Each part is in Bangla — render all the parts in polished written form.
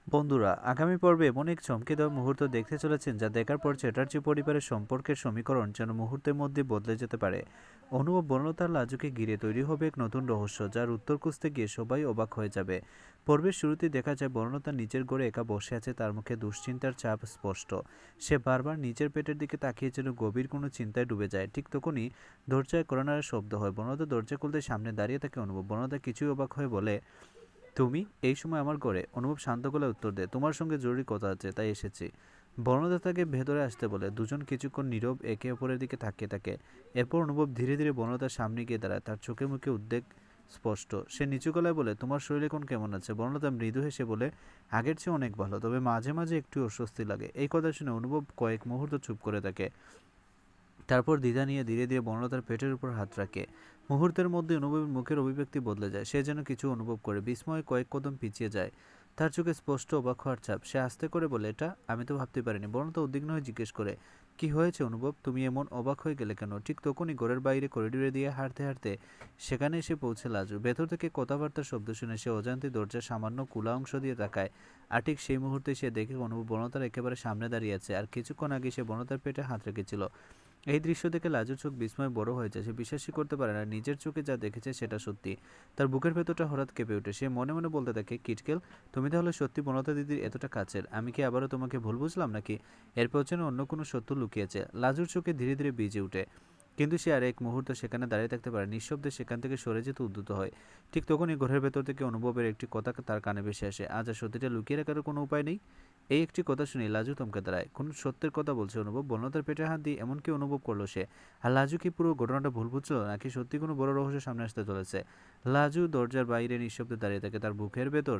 বন্ধুরা, আগামী পর্বে এমন এক চমকে দেওয়া মুহূর্ত দেখতে চলেছেন যা দেখার পর চ্যাটার্জি পরিবারের সম্পর্কের সমীকরণ যেন মুহূর্তের মধ্যে বদলে যেতে পারে। অনুভব বনলতার লাজুকে ঘিরে তৈরি হবে এক নতুন রহস্য, যার উত্তর খুঁজতে গিয়ে সবাই অবাক হয়ে যাবে। পর্বের শুরুতেই দেখা যায় বনলতা নিজের ঘরে একা বসে আছে, তার মুখে দুশ্চিন্তার ছাপ স্পষ্ট। সে বারবার নিজের পেটের দিকে তাকিয়ে যেন গভীর কোনো চিন্তায় ডুবে যায়। ঠিক তখনই দরজায় কড়া শব্দ হয়। বনলতা দরজা খুলতে সামনে দাঁড়িয়ে থাকে অনুভব। বনলতা কিছুই অবাক হয়ে বলে, তুমি এই সময় আমার ঘরে? অনুভব শান্ত গলায় উত্তর দেয়, তোমার সঙ্গে জরুরি কথা আছে, তাই এসেছি। বর্ণদা তাকে ভেতরে আসতে বলে। দুজন কিছুক্ষণ নীরব একে অপরের দিকে তাকিয়ে থাকে। এরপর অনুভব ধীরে ধীরে বর্ণদার সামনে গিয়ে দাঁড়ায়। তার চোখে মুখে উদ্বেগ স্পষ্ট। সে নিচু গলায় বলে, তোমার শরীর এখন কেমন আছে? বর্ণদা মৃদু হেসে বলে, আগের চেয়ে অনেক ভালো, তবে মাঝে মাঝে একটু অস্বস্তি লাগে। এই কথা শুনে অনুভব কয়েক মুহূর্ত চুপ করে থাকে। তারপর দ্বিধা নিয়ে ধীরে ধীরে বনলতার পেটের উপর হাত রাখে। মুহূর্তের মধ্যে অনুভবের মুখের অভিব্যক্তি বদলে যায়। সে যেন কিছু অনুভব করে বিস্ময়ে কয়েক কদম পিছিয়ে যায়। তার চোখে স্পষ্ট অবাক হওয়ার ছাপ। সে আস্তে করে বলে, এটা আমি তো ভাবতে পারিনি। বনলতা উদ্বিগ্ন হয়ে জিজ্ঞেস করে, কি হয়েছে অনুভব? তুমি এমন অবাক হয়ে গেলে কেন? ঠিক তখনই ঘরের বাইরে করিডোরে দিয়ে হাঁটতে হাঁটতে সেখানে এসে পৌঁছে লাজু। ভেতর থেকে কথাবার্তার শব্দ শুনে সে অজান্তে দরজার সামান্য খোলা অংশ দিয়ে তাকায়। আর ঠিক সেই মুহূর্তে সে দেখে অনুভব বনলতার একেবারে সামনে দাঁড়িয়ে আছে, আর কিছুক্ষণ আগে সে বনলতার পেটে হাত রেখেছিল। এই দৃশ্য দেখে লাজুর চোখ বিস্ময়ে বড় হয়ে যায়। সে বিশ্বাসই করতে পারে না নিজের চোখে যা দেখেছে সেটা সত্যি। তার বুকের ভেতরটা হঠাৎ কেঁপে ওঠে। সে মনে মনে বলতে থাকে, কিটকেল, তুমি তাহলে সত্যি বনলতা দিদির এতটা কাছের? আমি কি আবারও তোমাকে ভুল বুঝলাম নাকি? এরপর যেন অন্য কোনো সত্য লুকিয়েছে। লাজুর চোখে ধীরে ধীরে ভিজে ওঠে। কিন্তু সে আর এক মুহূর্ত সেখানে দাঁড়িয়ে থাকতে পারে। নিঃশব্দে সেখান থেকে সরে যেতে উদ্যত হয়। ঠিক তখনই ঘরের ভেতর থেকে অনুভবের একটি কথা তার কানে ভেসে আসে, আজ আর সত্যিটা লুকিয়ে রাখার কোনো উপায় নেই। এই একটি কথা শুনে লাজু থমকে দাঁড়ায়। কোন সত্যের কথা বলছে অনুভব? বন্যতার পেটে হাত দিয়ে এমন কি অনুভব করলো সে? আর লাজু কি পুরো ঘটনাটা ভুল বুঝলো, নাকি সত্যি কোনো বড় রহস্য সামনে আসতে চলেছে? লাজু দরজার বাইরে নিঃশব্দে দাঁড়িয়ে থাকে। তার বুকের ভেতর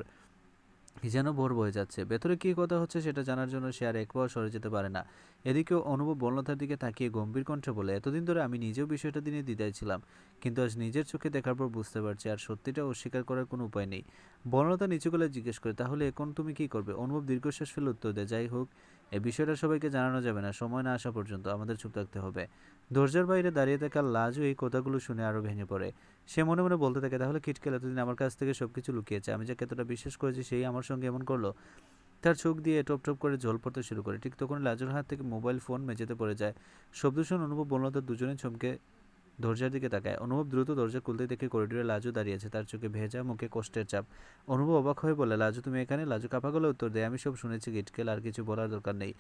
কি যেন ভোর বয়ে যাচ্ছে। ভেতরে কী কথা হচ্ছে সেটা জানার জন্য সে আর এক পাও সরে যেতে পারে না। এদিকে অনুভব বনলতার দিকে তাকিয়ে গম্ভীর কণ্ঠে বলে, এতদিন ধরে আমি নিজেও বিষয়টা নিয়ে দ্বিধায় ছিলাম, কিন্তু আজ নিজের চোখে দেখার পর বুঝতে পারছি আর সত্যিটা অস্বীকার করার কোনো উপায় নেই। বনলতা নিচু গলায় জিজ্ঞেস করে, তাহলে এখন তুমি কি করবে? অনুভব দীর্ঘশ্বাস ফেলে উত্তর দেয়, যাই হোক, এই বিষয়টা সবাইকে জানানো যাবে না। সময় না আসা পর্যন্ত আমাদের চুপ থাকতে হবে। দরজার বাইরে দাঁড়িয়ে থাকা লাজু এই কথাগুলো শুনে আরও ভেঙে পড়ে। সে মনে মনে বলতে থাকে, তাহলে কিটকেল এতদিন আমার কাছ থেকে সবকিছু লুকিয়েছে। আমি যাকে এতটা বিশ্বাস করেছি সেই আমার সঙ্গে এমন করলো। তার চোখ দিয়ে টপ টপ করে জল পড়তে শুরু করে। ঠিক তখন লাজুর হাত থেকে মোবাইল ফোন মেঝেতে পড়ে যায়। শব্দ শুনে অনুভব বনলতা দুজনে চমকে দরজার দিকে তাকায়। অনুভব দ্রুত দরজা খুলতে দেখে করিডোরে লাজু দাঁড়িয়েছে, তার চোখে ভেজা, মুখে কষ্টের চাপ। অনুভব অবাক হয়ে বলে, লাজু তুমি এখানে? লাজু কাঁপা গলায় উত্তর দেয়, আমি সব শুনেছি কিটকেল, আর কিছু বলার দরকার নেই।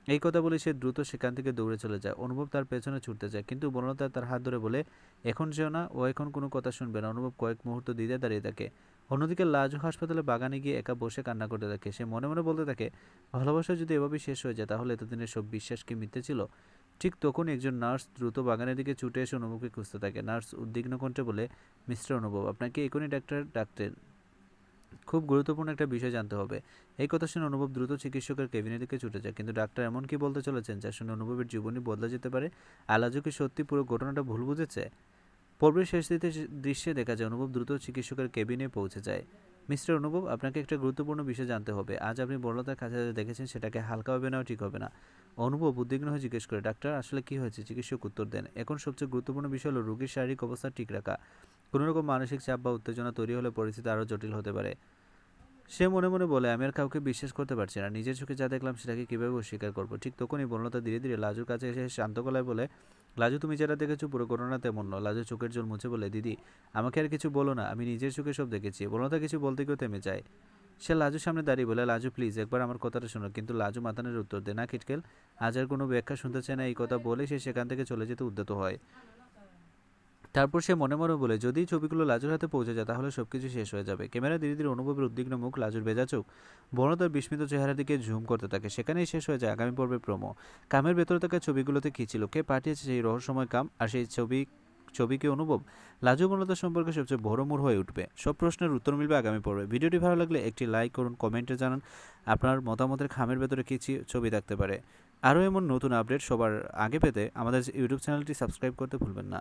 এই কথা বলে সে দ্রুত সেখান থেকে দৌড়ে চলে যায়। অনুভব তার পেছনে ছুটতে যায়, কিন্তু বনলতা তার হাত ধরে বলে, এখন যেও না, ও এখন কোনো কথা শুনবে না। অনুভব কয়েক মুহূর্ত দ্বিধায় দাঁড়িয়ে থাকে। অন্যদিকে লাজু হাসপাতালে বাগানে গিয়ে একা বসে কান্না করতে থাকে। সে মনে মনে বলতে থাকে, ভালোবাসা যদি এভাবেই শেষ হয়ে যায় তাহলে এতদিনের সব বিশ্বাস কি মিথ্যে ছিল? ঠিক তখন একজন নার্স দ্রুত বাগানের দিকে ছুটে এসে অনুভবকে খুঁজতে থাকে। নার্স উদ্বিগ্ন কণ্ঠে বলে, মিস্টার অনুভব, আপনাকে এখনই ডাক্তার ডাকতেন, খুব গুরুত্বপূর্ণ একটা বিষয় জানতে হবে। এই কথা শুনে অনুভব দ্রুত চিকিৎসকের কেবিনের দিকে ছুটে যায়, কিন্তু ডাক্তার এমন কি বলতে চলেছেন যা শুনে অনুভবের জীবনই বদলে যেতে পারে। আলাজু কি সত্যি পুরো ঘটনাটা ভুল বুঝেছে? পর্বের শেষ দৃশ্যে দেখা যায় অনুভব দ্রুত চিকিৎসকের কেবিনে পৌঁছে যায়। মিস্টার অনুভব, আপনাকে একটা গুরুত্বপূর্ণ বিষয় জানতে হবে। আজ আপনি বড়লতার কাছে যা দেখেছেন সেটাকে হালকাভাবে নেওয়া ঠিক হবে না। অনুভব উদ্বিগ্ন হয়ে জিজ্ঞেস করে, ডাক্তার আসলে কি হয়েছে? চিকিৎসক উত্তর দেন, এখন সবচেয়ে গুরুত্বপূর্ণ বিষয় হলো রোগীর শারীরিক অবস্থা ঠিক রাখা। কোনো রকম মানসিক চাপ বা উত্তেজনা তৈরি হলে পরিস্থিতি আরও জটিল হতে পারে। সে মনে মনে বলে, আমি আর কাউকে বিশ্বাস করতে পারছি না। নিজের চোখে যা দেখলাম সেটাকে কীভাবে অস্বীকার করবো? ঠিক তখনই বনলতা ধীরে ধীরে লাজুর কাছে এসে শান্ত গলায় বলে, লাজু তুমি যেটা দেখেছো পুরো ঘটনা তেমন নয়। লাজু চোখের জল মুছে বলে, দিদি আমাকে আর কিছু বলো না, আমি নিজের চোখে সব দেখেছি। বনলতা কিছু বলতে গিয়েও থেমে যায়। সে লাজুর সামনে দাঁড়িয়ে বলে, লাজু প্লিজ একবার আমার কথাটা শোনো। কিন্তু লাজু মাতানের উত্তর দেয়, না কিটকেল, আজ আর কোনো ব্যাখ্যা শুনতে চায় না। এই কথা বলে সে সেখান থেকে চলে যেতে উদ্যত হয়। তারপর সে মনে মনে বলে, যদি ছবিগুলো লাজুর হাতে পৌঁছে যায় তাহলে সবকিছু শেষ হয়ে যাবে। ক্যামেরা ধীরে ধীরে অনুভবের উদ্বিগ্ন মুখ, লাজুর ভেজা চোখ, বনতার বিস্মিত চেহারা দিকে ঝুম করতে থাকে। সেখানেই শেষ হয়ে যায় আগামী পর্বের প্রোমো। কামের ভেতরে থাকা ছবিগুলোতে কী ছিল, কে পাঠিয়েছে সেই রহস্যময় কাম, আর সেই ছবিকে অনুভব লাজু বনলতা সম্পর্কে সবচেয়ে বড় মোড় হয়ে উঠবে। সব প্রশ্নের উত্তর মিলবে আগামী পর্বে। ভিডিওটি ভালো লাগলে একটি লাইক করুন, কমেন্টে জানান আপনার মতামতের খামের ভেতরে কী ছবি থাকতে পারে। আরও এমন নতুন আপডেট সবার আগে পেতে আমাদের ইউটিউব চ্যানেলটি সাবস্ক্রাইব করতে ভুলবেন না।